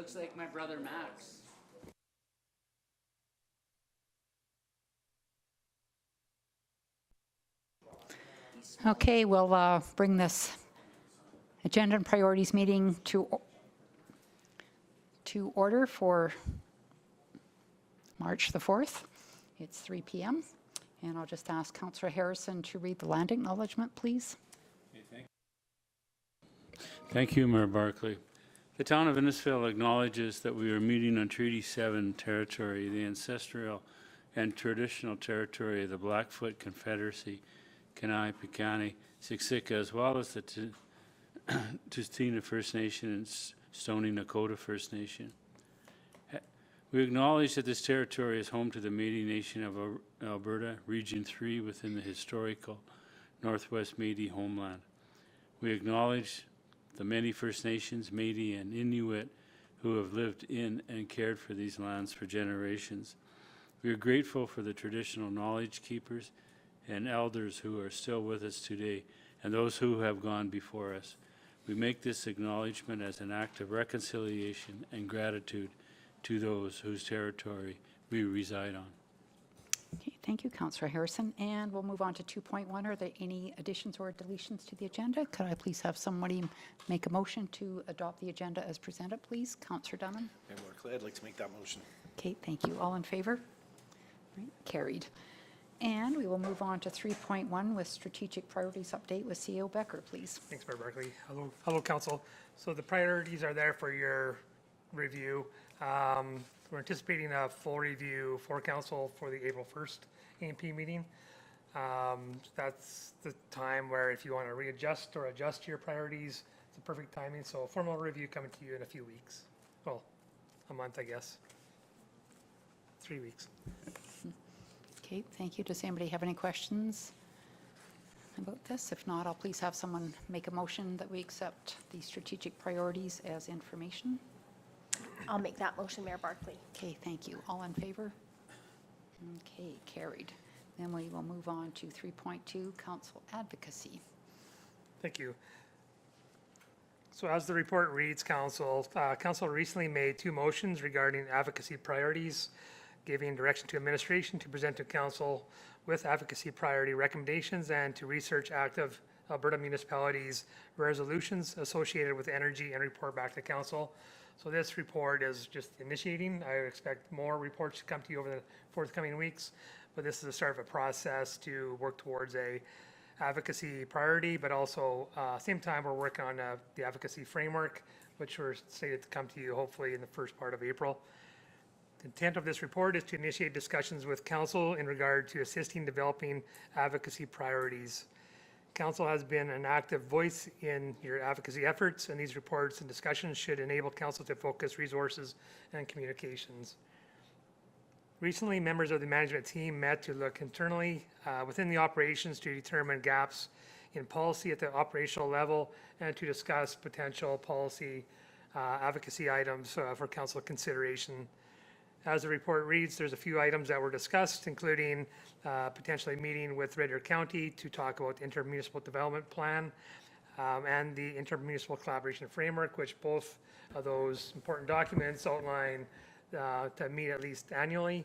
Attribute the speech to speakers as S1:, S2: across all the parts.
S1: looks like my brother Max.
S2: Okay, we'll bring this agenda and priorities meeting to order for March the 4th. It's 3 p.m. And I'll just ask Councillor Harrison to read the land acknowledgement, please.
S3: Okay, thank you, Mayor Barclay. The town of Innisfail acknowledges that we are meeting on Treaty 7 territory, the ancestral and traditional territory of the Blackfoot Confederacy, Kenai, Piikani, Siksika, as well as the Tustina First Nation and Stoney Nakoda First Nation. We acknowledge that this territory is home to the Métis Nation of Alberta, Region 3 within the historical Northwest Métis homeland. We acknowledge the many First Nations, Métis, and Inuit who have lived in and cared for these lands for generations. We are grateful for the traditional knowledge keepers and elders who are still with us today and those who have gone before us. We make this acknowledgement as an act of reconciliation and gratitude to those whose territory we reside on.
S2: Okay, thank you, Councillor Harrison. And we'll move on to 2.1. Are there any additions or deletions to the agenda? Could I please have somebody make a motion to adopt the agenda as presented, please? Councillor Dunham.
S4: Mayor Barclay, I'd like to make that motion.
S2: Okay, thank you. All in favor? Right, carried. And we will move on to 3.1 with strategic priorities update with CEO Becker, please.
S5: Thanks, Mayor Barclay. Hello, Council. So the priorities are there for your review. We're anticipating a full review for Council for the April 1st AMP meeting. That's the time where if you want to readjust or adjust your priorities, it's the perfect timing. So a formal review coming to you in a few weeks. Well, a month, I guess. 3 weeks.
S2: Okay, thank you. Does anybody have any questions about this? If not, I'll please have someone make a motion that we accept the strategic priorities as information.
S6: I'll make that motion, Mayor Barclay.
S2: Okay, thank you. All in favor? Okay, carried. Then we will move on to 3.2, Council Advocacy.
S5: Thank you. So as the report reads, Council recently made 2 motions regarding advocacy priorities, giving direction to administration to present to Council with advocacy priority recommendations and to research active Alberta municipalities' resolutions associated with energy and report back to Council. So this report is just initiating. I expect more reports to come to you over the forthcoming weeks, but this is the start of a process to work towards a advocacy priority, but also same time we're working on the advocacy framework, which we're slated to come to you hopefully in the first part of April. The intent of this report is to initiate discussions with Council in regard to assisting developing advocacy priorities. Council has been an active voice in your advocacy efforts, and these reports and discussions should enable Council to focus resources and communications. Recently, members of the management team met to look internally within the operations to determine gaps in policy at the operational level and to discuss potential policy advocacy items for Council consideration. As the report reads, there's a few items that were discussed, including potentially meeting with Red Deer County to talk about the intermunicipal development plan and the intermunicipal collaboration framework, which both of those important documents outline to meet at least annually.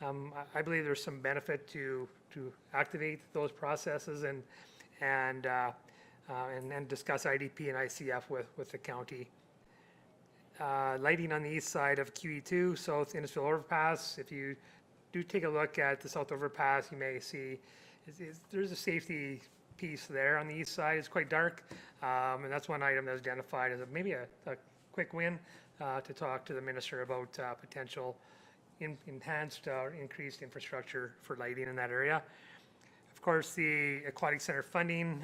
S5: I believe there's some benefit to activate those processes and discuss IDP and ICF with the county. Lighting on the east side of QE2, South Innisfail Overpass. If you do take a look at the South Overpass, you may see there's a safety piece there on the east side. It's quite dark, and that's one item that's identified as maybe a quick win to talk to the minister about potential enhanced or increased infrastructure for lighting in that area. Of course, the Aquatic Center funding,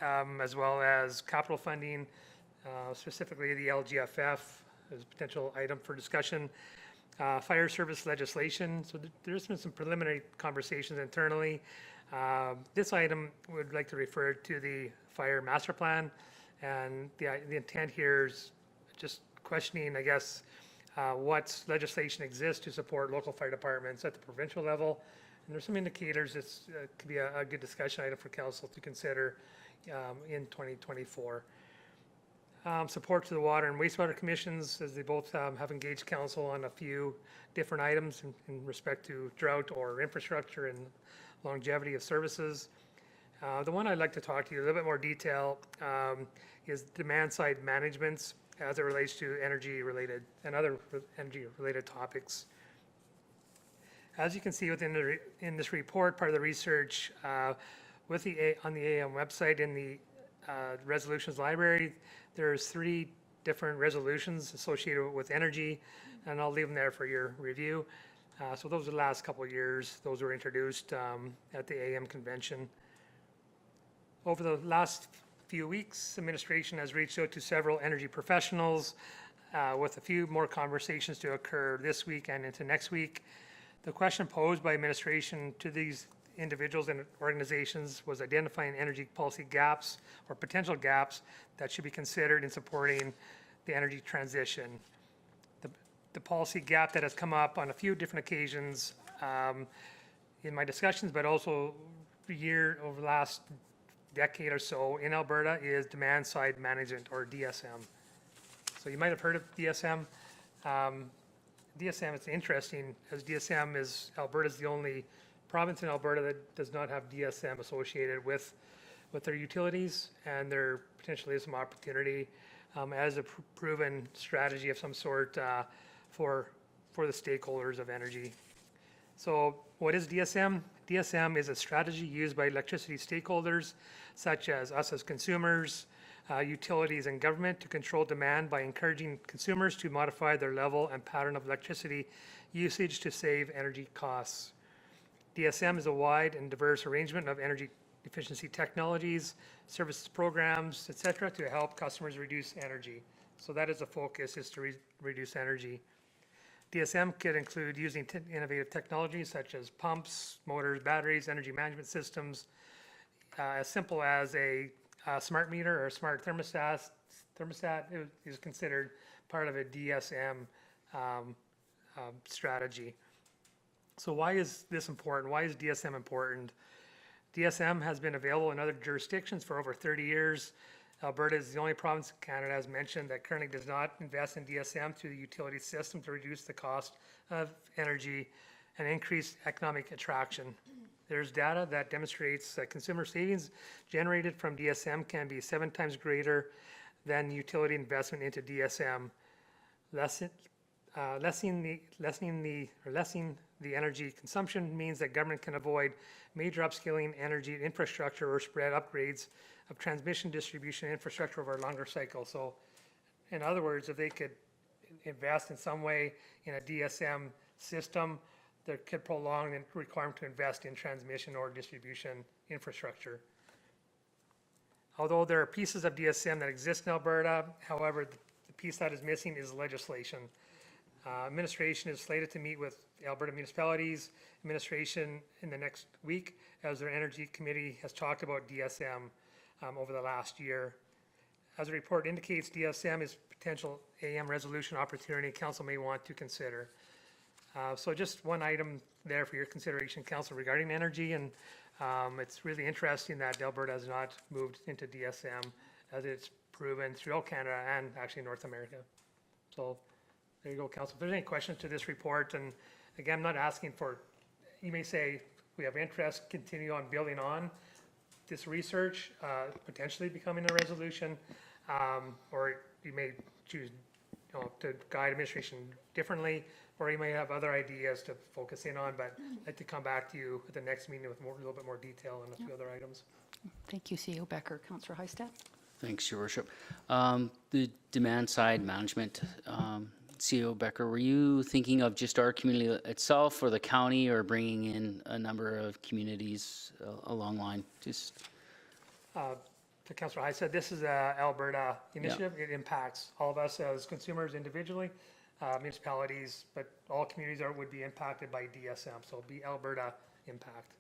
S5: as well as capital funding, specifically the LGFF is a potential item for discussion. Fire service legislation. So there's been some preliminary conversations internally. This item would like to refer to the fire master plan, and the intent here is just questioning, I guess, what legislation exists to support local fire departments at the provincial level. And there's some indicators this could be a good discussion item for Council to consider in 2024. Support to the Water and Wastewater Commissions, as they both have engaged council on a few different items in respect to drought or infrastructure and longevity of services. The one I'd like to talk to you in a little bit more detail is demand-side management as it relates to energy-related and other energy-related topics. As you can see within in this report, part of the research on the AM website in the resolutions library, there's 3 different resolutions associated with energy, and I'll leave them there for your review. So those are the last couple of years. Those were introduced at the AM convention. Over the last few weeks, administration has reached out to several energy professionals with a few more conversations to occur this week and into next week. The question posed by administration to these individuals and organizations was identifying energy policy gaps or potential gaps that should be considered in supporting the energy transition. The policy gap that has come up on a few different occasions in my discussions, but also over the last decade or so in Alberta, is demand side management, or DSM. So you might have heard of DSM. DSM, it's interesting, as DSM is, Alberta's the only province in Alberta that does not have DSM associated with their utilities, and there potentially is some opportunity as a proven strategy of some sort for the stakeholders of energy. So what is DSM? DSM is a strategy used by electricity stakeholders, such as us as consumers, utilities and government, to control demand by encouraging consumers to modify their level and pattern of electricity usage to save energy costs. DSM is a wide and diverse arrangement of energy efficiency technologies, services programs, etc., to help customers reduce energy. So that is the focus, is to reduce energy. DSM could include using innovative technologies such as pumps, motors, batteries, energy management systems, as simple as a smart meter or a smart thermostat is considered part of a DSM strategy. So why is this important? Why is DSM important? DSM has been available in other jurisdictions for over 30 years. Alberta is the only province in Canada, as mentioned, that currently does not invest in DSM through the utility system to reduce the cost of energy and increase economic attraction. There's data that demonstrates that consumer savings generated from DSM can be 7 times greater than utility investment into DSM. Lessening the energy consumption means that government can avoid major upscaling energy infrastructure or spread upgrades of transmission distribution infrastructure over a longer cycle. So in other words, if they could invest in some way in a DSM system, that could prolong the requirement to invest in transmission or distribution infrastructure. Although there are pieces of DSM that exist in Alberta, however, the piece that is missing is legislation. Administration is slated to meet with Alberta municipalities administration in the next week, as their energy committee has talked about DSM over the last year. As the report indicates, DSM is potential AM resolution opportunity council may want to consider. So just one item there for your consideration, council, regarding energy, and it's really interesting that Alberta has not moved into DSM, as it's proven throughout Canada and actually North America. So there you go, council. If there's any questions to this report, and again, I'm not asking for, you may say, we have interest, continue on building on this research, potentially becoming a resolution, or you may choose to guide administration differently, or you may have other ideas to focus in on, but I'd like to come back to you at the next meeting with a little bit more detail on a few other items.
S2: Thank you, CEO Becker. Councillor Heistad.
S1: Thanks, Your Worship. The demand side management, CEO Becker, were you thinking of just our community itself or the county, or bringing in a number of communities along line? Just
S5: To Councillor Heistad, this is a Alberta initiative. It impacts all of us as consumers individually, municipalities, but all communities would be impacted by DSM, so it'll be Alberta impact.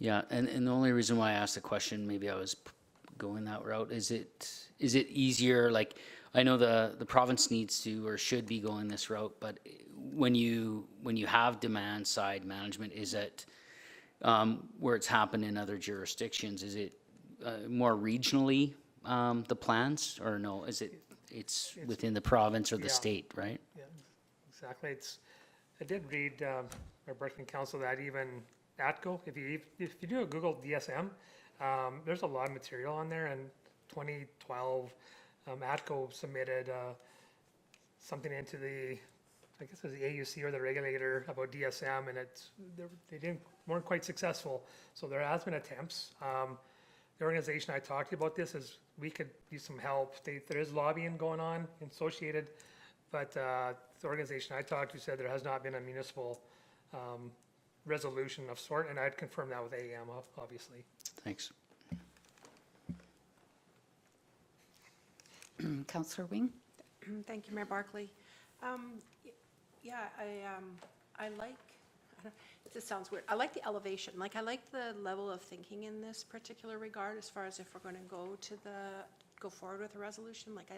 S1: yeah, and the only reason why I asked the question, maybe I was going that route, is it easier, like, I know the province needs to or should be going this route, but when you have demand side management, is it where it's happened in other jurisdictions, is it more regionally the plans, or no, is it? it's within the province or the
S5: Yeah.
S1: state, right?
S5: Yeah, exactly. I did read, our Barclay Council that even ATCO, if you do a Google DSM, there's a lot of material on there, and 2012, ATCO submitted, something into I guess it was the AUC or the regulator about DSM, and weren't quite successful. So there has been attempts. The organization I talked to you about this is, we could use some help. There is lobbying going on associated, but the organization I talked to said there has not been a municipal resolution of sort, and I'd confirm that with AEM, obviously.
S1: Thanks.
S2: Councillor Wing?
S7: Thank you, Mayor Barclay. Yeah, I like, this sounds weird, I like the elevation, like I like the level of thinking in this particular regard as far as if we're going to go forward with a resolution. Like I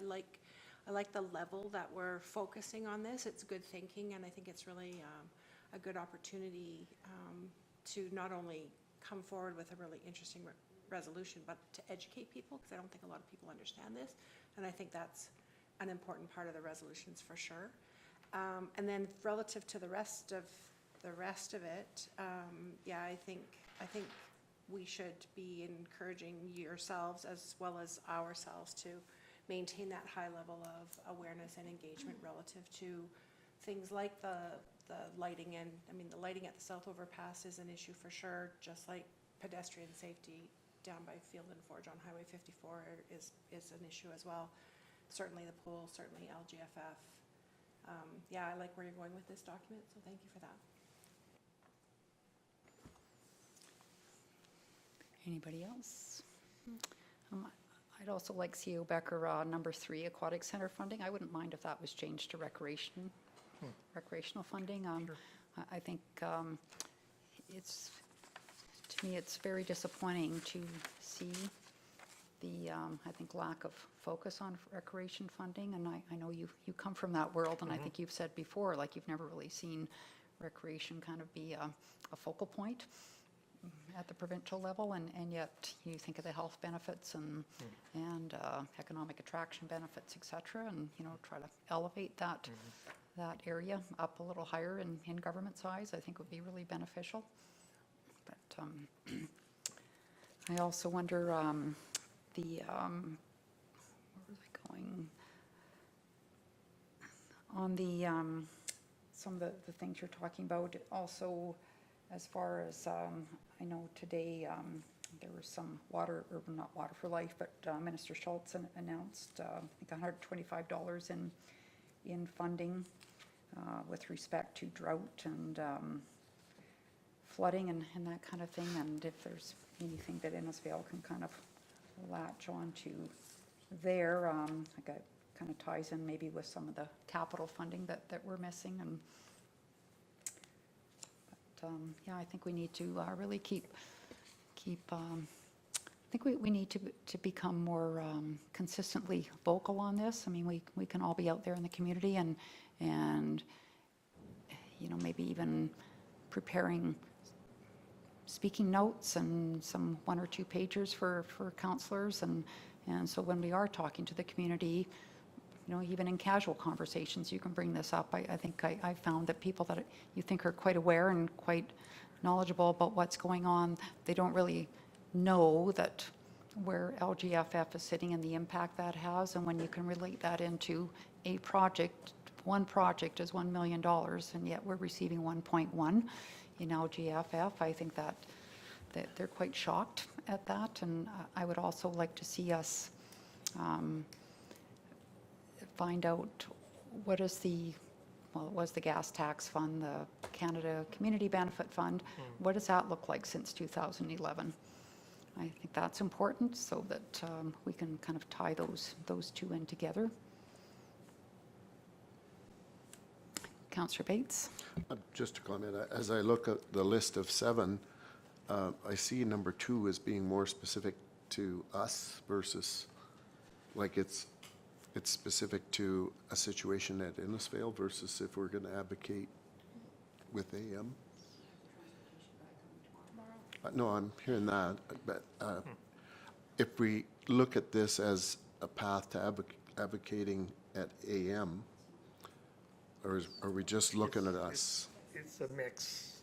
S7: like the level that we're focusing on this. It's good thinking, and I think it's really a good opportunity to not only come forward with a really interesting resolution, but to educate people, because I don't think a lot of people understand this, and I think that's an important part of the resolutions for sure. And then relative to the rest of it, yeah, I think we should be encouraging yourselves as well as ourselves to maintain that high level of awareness and engagement relative to things like the lighting. And I mean, the lighting at the South Overpass is an issue for sure, just like pedestrian safety down by Field and Forge on Highway 54 is an issue as well. Certainly the pool, certainly LGFF. Yeah, I like where you're going with this document, so thank you for that.
S2: Anybody else? I'd also like CO Becker number 3, Aquatic Center funding. I wouldn't mind if that was changed to recreational funding. I think to me, it's very disappointing to see the, I think, lack of focus on recreation funding. And I know you come from that world, and I think you've said before, like you've never really seen recreation kind of be a focal point at the provincial level, and yet you think of the health benefits and economic attraction benefits, et cetera, and try to elevate that area up a little higher in government's eyes. I think would be really beneficial. But I also wonder where was I going? On the some of the things you're talking about, also as far as I know today there was some water, or not Water for Life, but Minister Schultz announced I think $125 in funding with respect to drought and flooding and that kind of thing. And if there's anything that Innisfail can kind of latch on to there, I got kind of ties in maybe with some of the capital funding that we're missing. And yeah, I think we need to really keep. I think we need to become more consistently vocal on this. I mean, we can all be out there in the community and maybe even preparing speaking notes and some 1 or 2 pagers for councillors, and so when we are talking to the community, even in casual conversations, you can bring this up. I think I found that people that you think are quite aware and quite knowledgeable about what's going on, they don't really know that where LGFF is sitting and the impact that has. And when you can relate that into a project, one project is $1 million, and yet we're receiving 1.1 in LGFF, I think that they're quite shocked at that. And I would also like to see us find out what is it was the gas tax fund, the Canada Community Benefit Fund. What does that look like since 2011? I think that's important so that we can kind of tie those two in together. Councillor Bates.
S8: Just a comment. As I look at the list of 7, I see number 2 as being more specific to us versus like it's specific to a situation at Innisfail versus if we're going to advocate with AM. No, I'm hearing that, but if we look at this as a path to advocating at AM? Or are we just looking at us?
S5: It's a mix.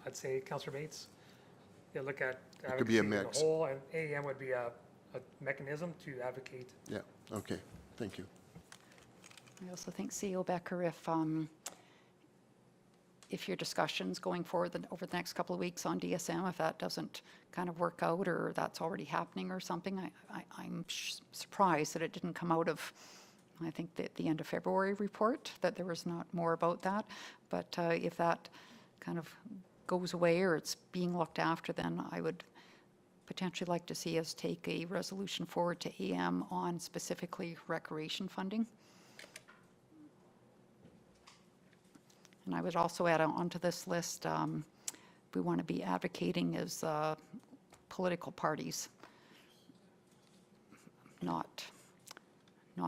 S5: I'd say, Councillor Bates, you look at
S8: could be a
S5: advocacy as
S8: mix.
S5: a whole, and AEM would be a mechanism to advocate.
S8: Yeah, okay, thank you.
S2: I also think, CEO Becker, if your discussions going forward over the next couple of weeks on DSM, if that doesn't kind of work out or that's already happening or something, I'm surprised that it didn't come out of, I think, the end of February report, that there was not more about that. But if that kind of goes away or it's being looked after, then I would potentially like to see us take a resolution forward to AM on specifically recreation funding. And I would also add onto this list, we want to be advocating as political parties, not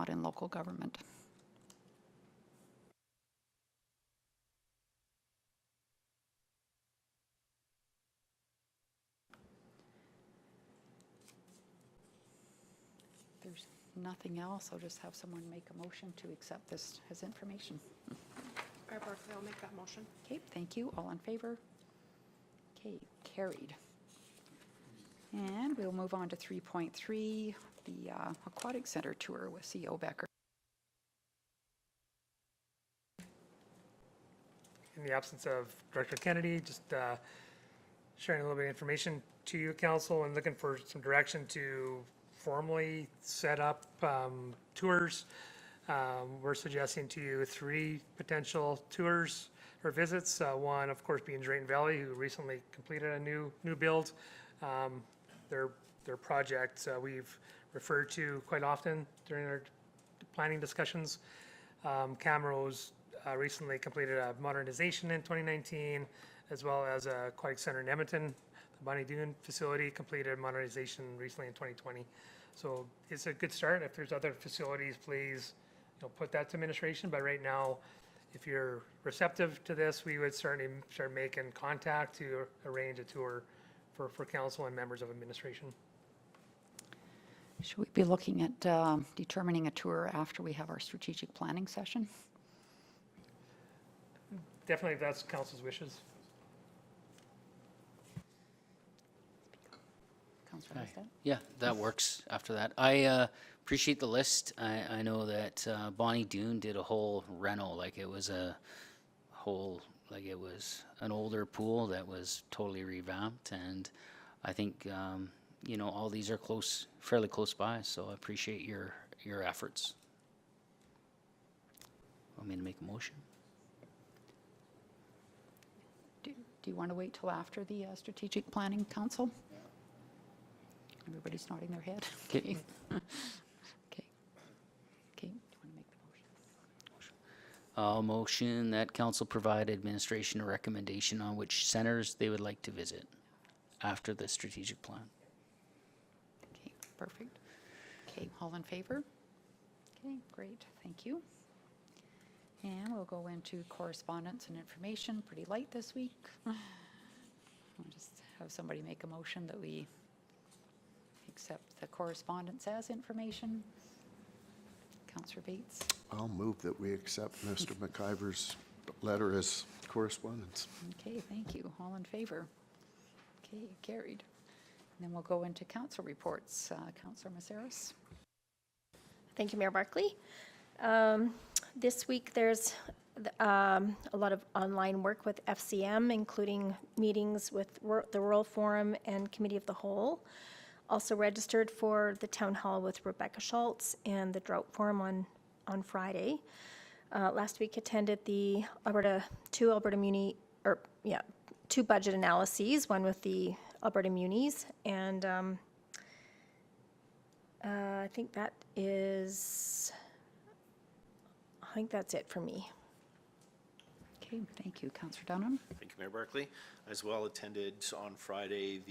S2: in local government. If there's nothing else, I'll just have someone make a motion to accept this as information.
S7: Mayor Barclay, I'll make that motion.
S2: Okay, thank you. All in favor? Okay, carried. And we'll move on to 3.3, the Aquatic Center tour with CEO Becker.
S5: In the absence of Director Kennedy, just sharing a little bit of information to you, Council, and looking for some direction to formally set up tours. We're suggesting to you 3 potential tours or visits. One, of course, being Drayton Valley, who recently completed a new build. Their project we've referred to quite often during our planning discussions. Camrose recently completed a modernization in 2019, as well as a Aquatic Center in Edmonton. The Bonnie Doon facility completed modernization recently in 2020. So it's a good start. If there's other facilities, please put that to administration. But right now, if you're receptive to this, we would certainly start making contact to arrange a tour for council and members of administration.
S2: Should we be looking at determining a tour after we have our strategic planning session?
S5: Definitely, if that's council's wishes.
S2: Councillor Heistad?
S1: Yeah, that works after that. I appreciate the list. I know that Bonnie Doon did a whole reno, like it was an older pool that was totally revamped, and I think all these are fairly close by, so I appreciate your efforts. Want me to make a motion?
S2: Do you want to wait till after the strategic planning council? Everybody's nodding their head.
S1: Okay.
S2: Okay. Okay. Do you want to make the motion?
S1: I'll motion that council provide administration a recommendation on which centers they would like to visit after the strategic plan.
S2: Okay, perfect. Okay, all in favor? Okay, great, thank you. And we'll go into correspondence and information, pretty light this week. I'll just have somebody make a motion that we accept the correspondence as information. Councillor Bates.
S8: I'll move that we accept Mr. McIver's letter as correspondence.
S2: Okay, thank you. All in favor? Okay, carried. And then we'll go into council reports. Councillor Messaros.
S6: Thank you, Mayor Barclay. This week, there's a lot of online work with FCM, including meetings with the Rural Forum and Committee of the Whole. Also registered for the Town Hall with Rebecca Schultz and the Drought Forum on Friday. Last week attended the two budget analyses, one with the Alberta Munis, and I think that's it for me.
S2: Okay, thank you. Councillor Dunham.
S4: Thank you, Mayor Barclay. I as well attended on Friday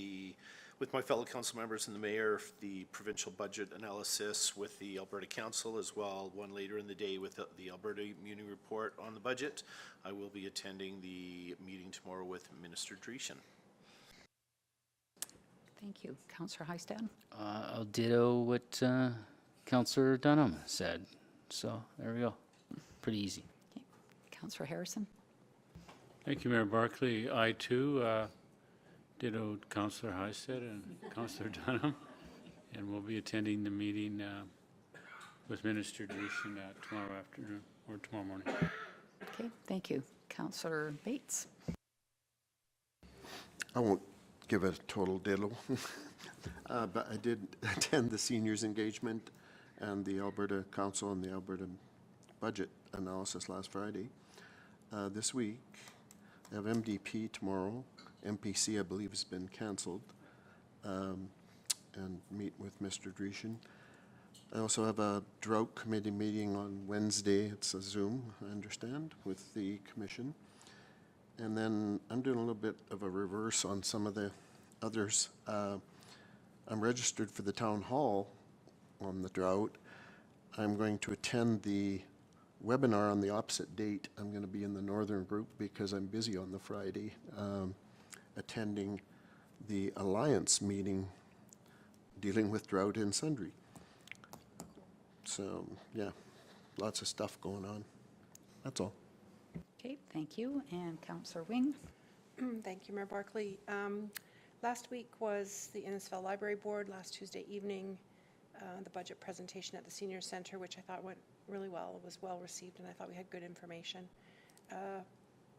S4: with my fellow council members and the mayor, the provincial budget analysis with the Alberta Council, as well one later in the day with the Alberta Muni report on the budget. I will be attending the meeting tomorrow with Minister Dreeshen.
S2: Thank you. Councillor Heistad.
S1: I'll ditto what Councillor Dunham said. So there we go. Pretty easy.
S2: Okay. Councillor Harrison?
S3: Thank you, Mayor Barclay. I too ditto Councillor Heistad and Councillor Dunham, and we'll be attending the meeting with Minister Deletion tomorrow afternoon or tomorrow morning.
S2: Okay, thank you. Councillor Bates?
S8: I won't give a total diddle, but I did attend the seniors engagement and the Alberta Council and the Alberta budget analysis last Friday. This week, I have MDP tomorrow. MPC, I believe, has been cancelled, and meet with Mr. Dreeshen. I also have a drought committee meeting on Wednesday. It's a Zoom, I understand, with the commission. And then I'm doing a little bit of a reverse on some of the others. I'm registered for the town hall on the drought. I'm going to attend the webinar on the opposite date. I'm going to be in the northern group because I'm busy on the Friday, attending the Alliance meeting dealing with drought in Sundre. So, yeah, lots of stuff going on. That's all.
S2: Okay, thank you. And Councillor Wing?
S7: Thank you, Mayor Barclay. Last week was the Innisfil Library Board, last Tuesday evening, the budget presentation at the Senior Centre, which I thought went really well. It was well received, and I thought we had good information.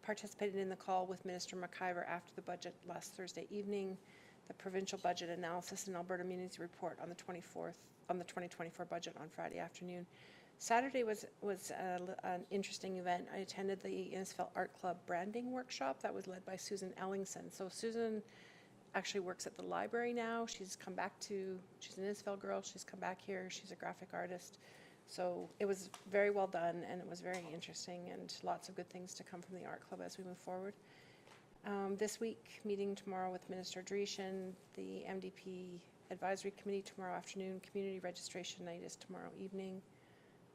S7: Participated in the call with Minister McIver after the budget last Thursday evening, the provincial budget analysis and Alberta Communities Report on the 24th, on the 2024 budget on Friday afternoon. Saturday was an interesting event. I attended the Innisfil Art Club branding workshop that was led by Susan Ellingson. So Susan actually works at the library now. She's come back to, she's an Innisfil girl. She's come back here. She's a graphic artist. So it was very well done, and it was very interesting, and lots of good things to come from the art club as we move forward. This week, meeting tomorrow with Minister Dreeshen, the MDP Advisory Committee tomorrow afternoon, community registration night is tomorrow evening,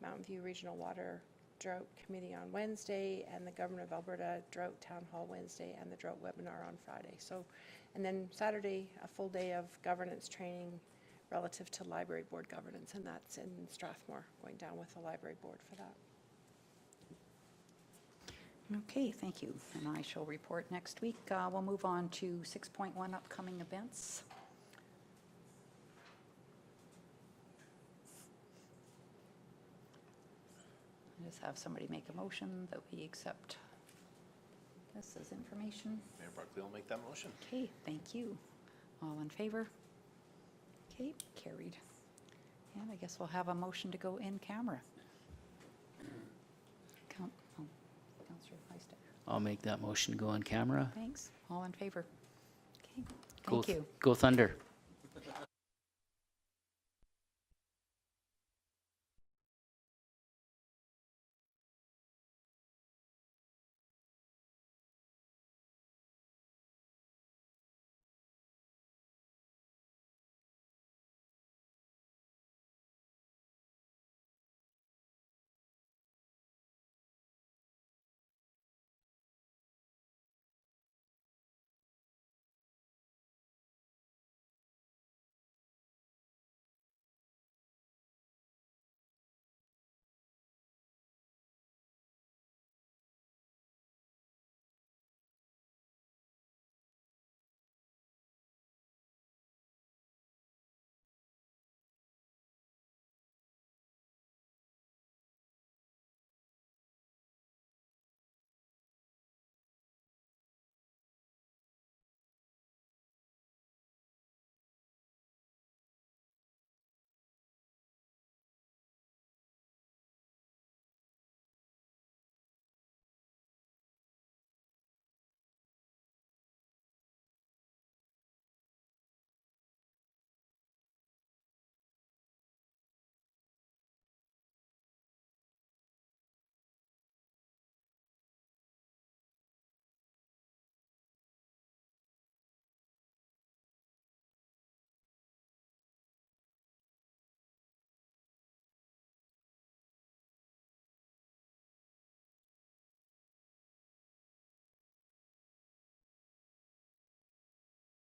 S7: Mountain View Regional Water Drought Committee on Wednesday, and the Government of Alberta Drought Town Hall Wednesday, and the Drought Webinar on Friday. So, and then Saturday, a full day of governance training relative to library board governance, and that's in Strathmore, going down with the library board for that.
S2: Okay, thank you. And I shall report next week. We'll move on to 6.1 upcoming events. I just have somebody make a motion that we accept this as information.
S4: Mayor Barclay will make that motion.
S2: Okay, thank you. All in favor? Okay, carried. And I guess we'll have a motion to go in camera. Councillor Heistad.
S1: I'll make that motion to go on camera.
S2: Thanks. All in favor? Okay,
S1: Go
S2: thank you.
S1: Go Thunder.